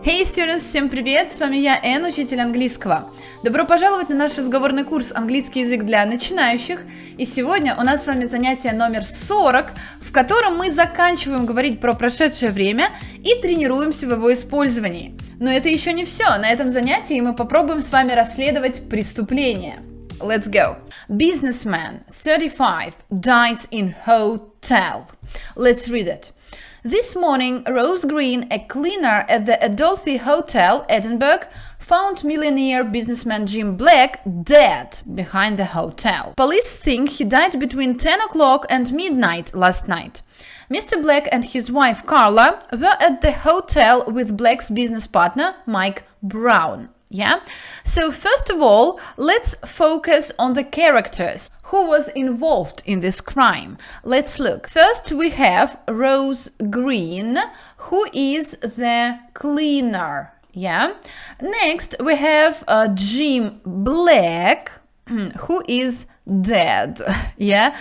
Hey students, всем привет! С вами я, Анна, учитель английского. Добро пожаловать на наш разговорный курс «Английский язык для начинающих». И сегодня у нас с вами занятие номер 40, в котором мы заканчиваем говорить про прошедшее время и тренируемся в его использовании. Но это еще не все. На этом занятии мы попробуем с вами расследовать преступление. Let's go. Businessman, 35, dies in hotel. Let's read it. This morning, Rose Green, a cleaner at the Adelphi Hotel, Edinburgh, found millionaire businessman Jim Black dead behind the hotel. Police think he died between 10 o'clock and midnight last night. Mr. Black and his wife Carla were at the hotel with Black's business partner Mike Brown. Yeah? So first of all, let's focus on the characters. Who was involved in this crime? Let's look. First we have Rose Green, who is the cleaner. Yeah. Next we have Jim Black, who is dead. Yeah.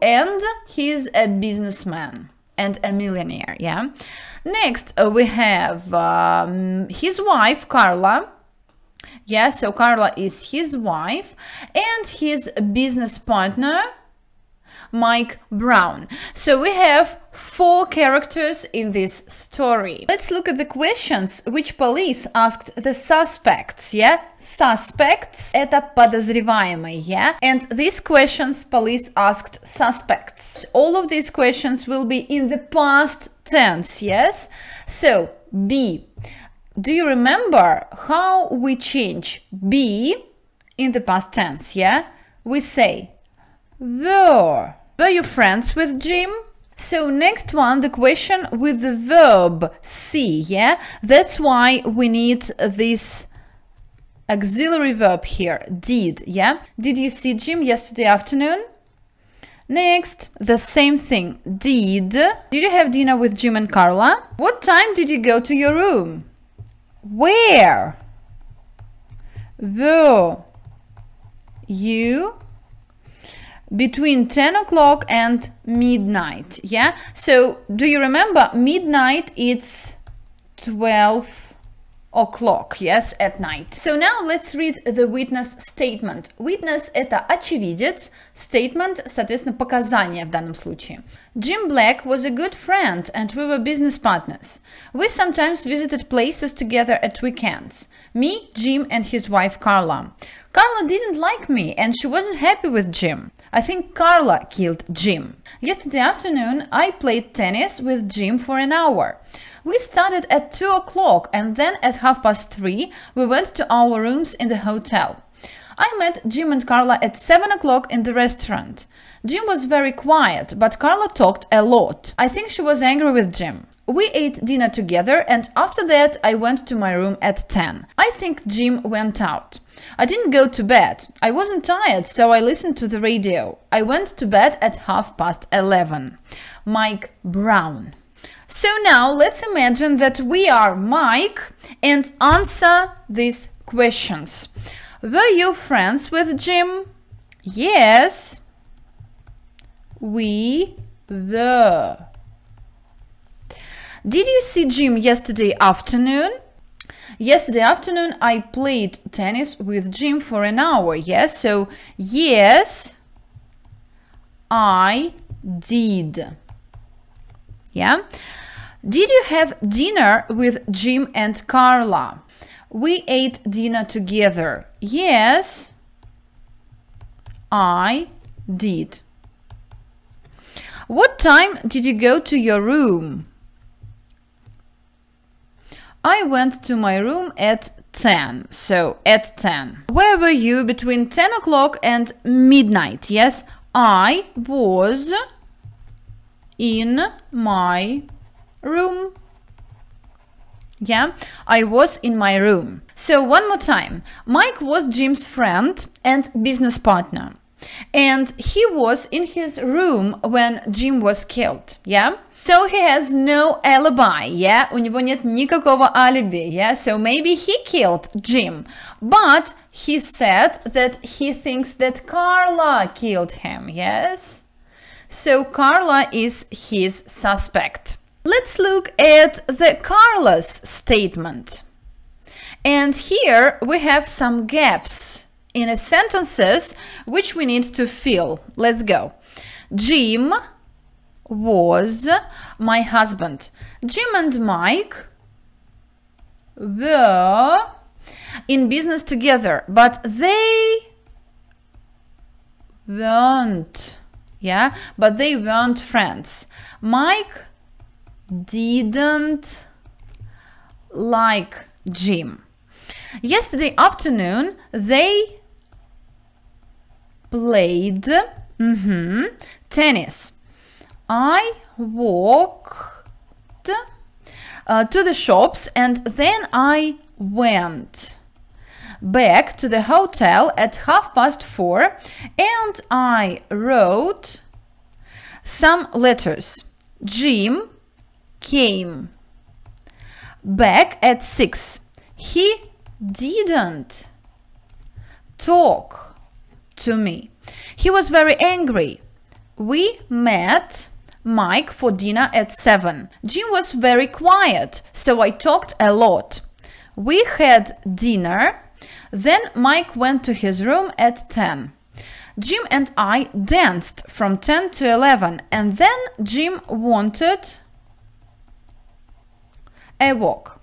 And he's a businessman and a millionaire. Yeah. Next we have his wife Carla. Yeah, so Carla is his wife and his business partner, Mike Brown. So we have 4 characters in this story. Let's look at the questions which police asked the suspects. Yeah, suspects – это подозреваемые. Yeah, and these questions police asked suspects. All of these questions will be in the past tense. Yes, so B. Do you remember how we change be in the past tense? Yeah, we say were. Were you friends with Jim? So next one, the question with the verb see. Yeah, that's why we need this auxiliary verb here, did. Yeah, did you see Jim yesterday afternoon? Next, the same thing, did you have dinner with Jim and Carla? What time did you go to your room? Where were you between 10 o'clock and midnight? Yeah, so do you remember midnight? It's 12 o'clock, yes, at night. So now let's read the witness statement. Witness – это очевидец, statement, соответственно, показания в данном случае. Jim Black was a good friend and we were business partners. We sometimes visited places together at weekends. Me, Jim and his wife Carla. Carla didn't like me and she wasn't happy with Jim. I think Carla killed Jim. Yesterday afternoon, I played tennis with Jim for an hour. We started at 2 o'clock and then at 3:30 we went to our rooms in the hotel. I met Jim and Carla at 7 o'clock in the restaurant. Jim was very quiet, but Carla talked a lot. I think she was angry with Jim. We ate dinner together and after that I went to my room at 10. I think Jim went out. I didn't go to bed. I wasn't tired, so I listened to the radio. I went to bed at 11:30. Mike Brown. So now let's imagine that we are Mike and answer these questions. Were you friends with Jim? Yes, we were. Did you see Jim yesterday afternoon? Yesterday afternoon I played tennis with Jim for an hour. Yes, so yes, I did. Yeah. Did you have dinner with Jim and Carla? We ate dinner together. Yes, I did. What time did you go to your room? I went to my room at 10. So at 10. Where were you between 10 o'clock and midnight? Yes, I was in my room. Yeah, I was in my room. So one more time. Mike was Jim's friend and business partner. And he was in his room when Jim was killed. Yeah. So he has no alibi. Yeah. У него нет никакого алиби. Yeah. So maybe he killed Jim. But he said that he thinks that Carla killed him. Yes. So Carla is his suspect. Let's look at the Carlos statement. And here we have some gaps in the sentences which we need to fill. Let's go. Jim was my husband. Jim and Mike were in business together, but they weren't, but they weren't friends. Mike didn't like Jim. Yesterday afternoon they played tennis. I walked to the shops and then I went back to the hotel at 4:30 and I wrote some letters. Jim came back at 6. He didn't talk to me. He was very angry. We met Mike for dinner at 7. Jim was very quiet, so I talked a lot. We had dinner, then Mike went to his room at 10. Jim and I danced from 10 to 11, and then Jim wanted a walk.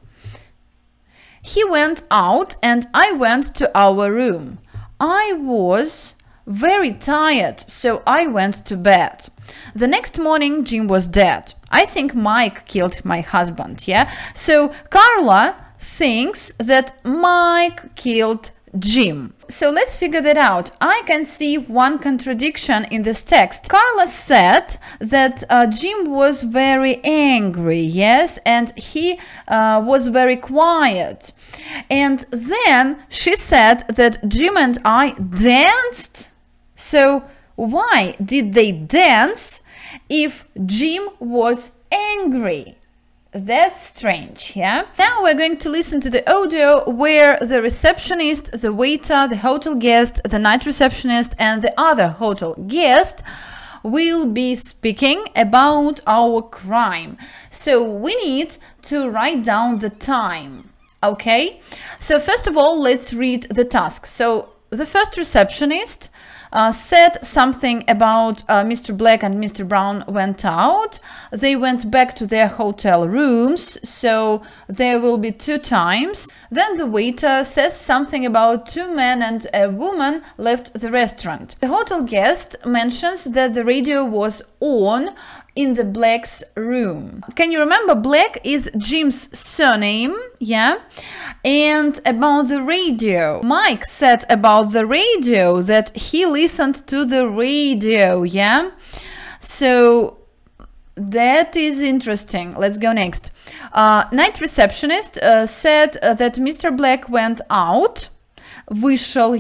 He went out and I went to our room. I was very tired, so I went to bed. The next morning, Jim was dead. I think Mike killed my husband, So Carla thinks that Mike killed Jim. So let's figure that out. I can see one contradiction in this text. Carla said that Jim was very angry, and he was very quiet. And then she said that Jim and I danced. So why did they dance if Jim was angry? That's strange, Now we're going to listen to the audio where the receptionist, the waiter, the hotel guest, the night receptionist, and the other hotel guest will be speaking about our crime. So we need to write down the time, okay? So first of all, let's read the task. So the first receptionist said something about Mr. Black and Mr. Brown went out. They went back to their hotel rooms, so there will be 2 times. Then the waiter says something about 2 men and a woman left the restaurant. The hotel guest mentions that the radio was on in the Black's room. Can you remember Black is Jim's surname, And about the radio, Mike said about the radio that he listened to the radio, So that is interesting. Let's go next. Night receptionist said that Mr. Black went out, вышел,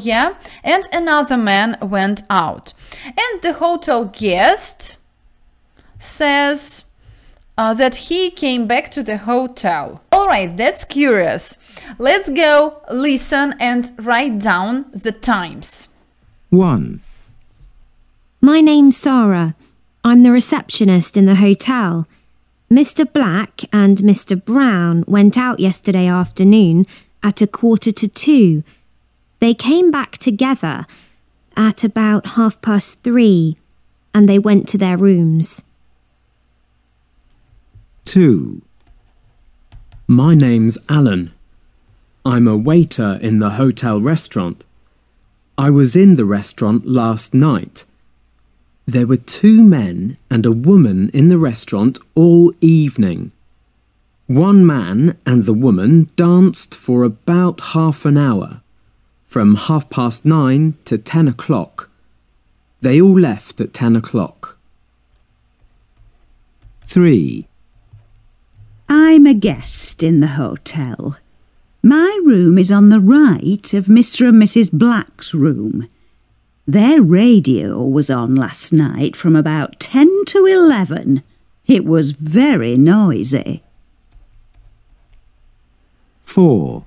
and another man went out. And the hotel guest says that he came back to the hotel. All right, that's curious. Let's go listen and write down the times. 1. My name's Sarah. I'm the receptionist in the hotel. Mr. Black and Mr. Brown went out yesterday afternoon at 1:45. They came back together at about 3:30 and they went to their rooms. 2. My name's Alan. I'm a waiter in the hotel restaurant. I was in the restaurant last night. There were 2 men and a woman in the restaurant all evening. One man and the woman danced for about half an hour, from 9:30 to 10 o'clock. They all left at 10 o'clock. 3. I'm a guest in the hotel. My room is on the right of Mr. and Mrs. Black's room. Their radio was on last night from about 10 to 11. It was very noisy. 4.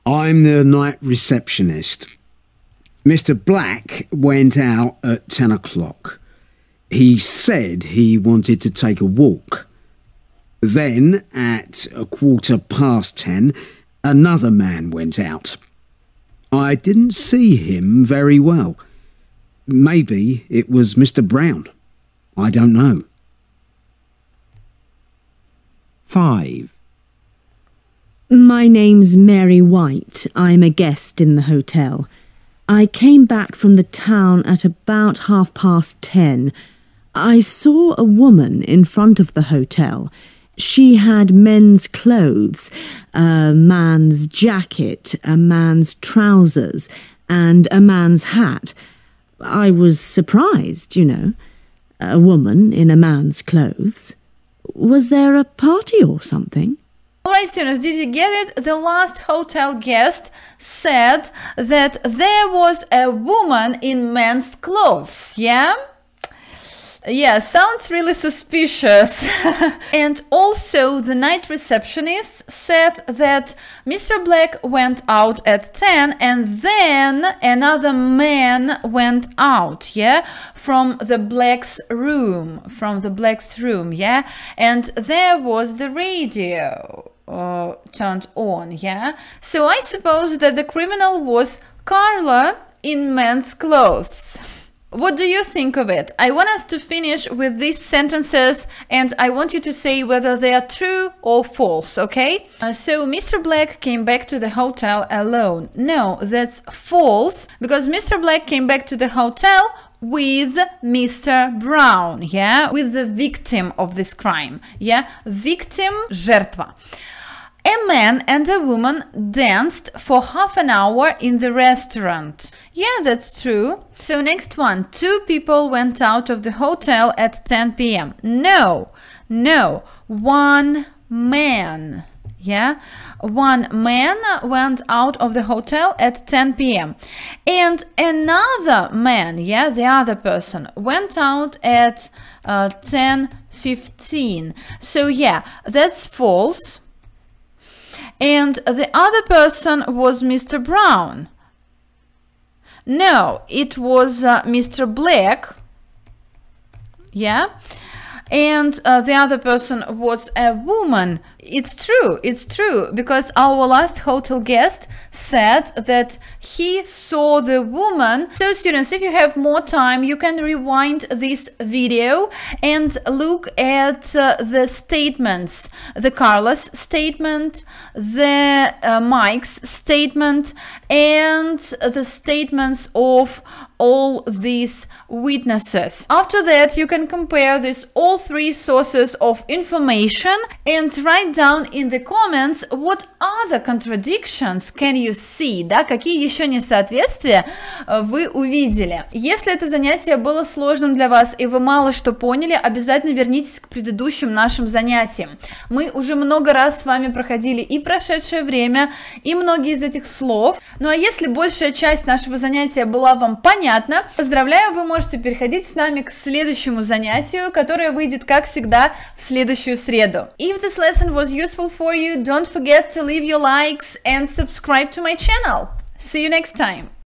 I'm the night receptionist. Mr. Black went out at 10 o'clock. He said he wanted to take a walk. Then, at 10:15, another man went out. I didn't see him very well. Maybe it was Mr. Brown. I don't know. 5. My name's Mary White. I'm a guest in the hotel. I came back from the town at about 10:30. I saw a woman in front of the hotel. She had men's clothes, a man's jacket, a man's trousers, and a man's hat. I was surprised, you know, a woman in a man's clothes. Was there a party or something? Alright, students, did you get it? The last hotel guest said that there was a woman in men's clothes, yeah? Yeah, sounds really suspicious. And also the night receptionist said that Mr. Black went out at 10 and then another man went out, yeah, from the Black's room, yeah, and there was the radio turned on, yeah. So I suppose that the criminal was Carla in men's clothes. What do you think of it? I want us to finish with these sentences and I want you to say whether they are true or false, okay? So Mr. Black came back to the hotel alone. No, that's false, because Mr. Black came back to the hotel with Mr. Brown, yeah? With the victim of this crime, yeah? Victim, жертва. A man and a woman danced for half an hour in the restaurant. Yeah, that's true. So next one. 2 people went out of the hotel at 10 p.m. No, no. 1 man. Yeah, 1 man went out of the hotel at 10 p.m. And another man, yeah, the other person, went out at 10:15. So yeah, that's false. And the other person was Mr. Brown. No, it was Mr. Black. Yeah. And the other person was a woman. It's true, because our last hotel guest said that he saw the woman. So students, if you have more time, you can rewind this video and look at the statements, the Carla's statement, the Mike's statement, and the statements of all these witnesses. After that, you can compare these all 3 sources of information and write down in the comments what other contradictions can you see, да, какие еще несоответствия вы увидели. Если это занятие было сложным для вас и вы мало что поняли, обязательно вернитесь к предыдущим нашим занятиям. Мы уже много раз с вами проходили и прошедшее время, и многие из этих слов. Ну а если большая часть нашего занятия была вам понятна, поздравляю, вы можете переходить с нами к следующему занятию, которое выйдет, как всегда, в следующую среду. If this lesson was useful for you, don't forget to leave your likes and subscribe to my channel. See you next time!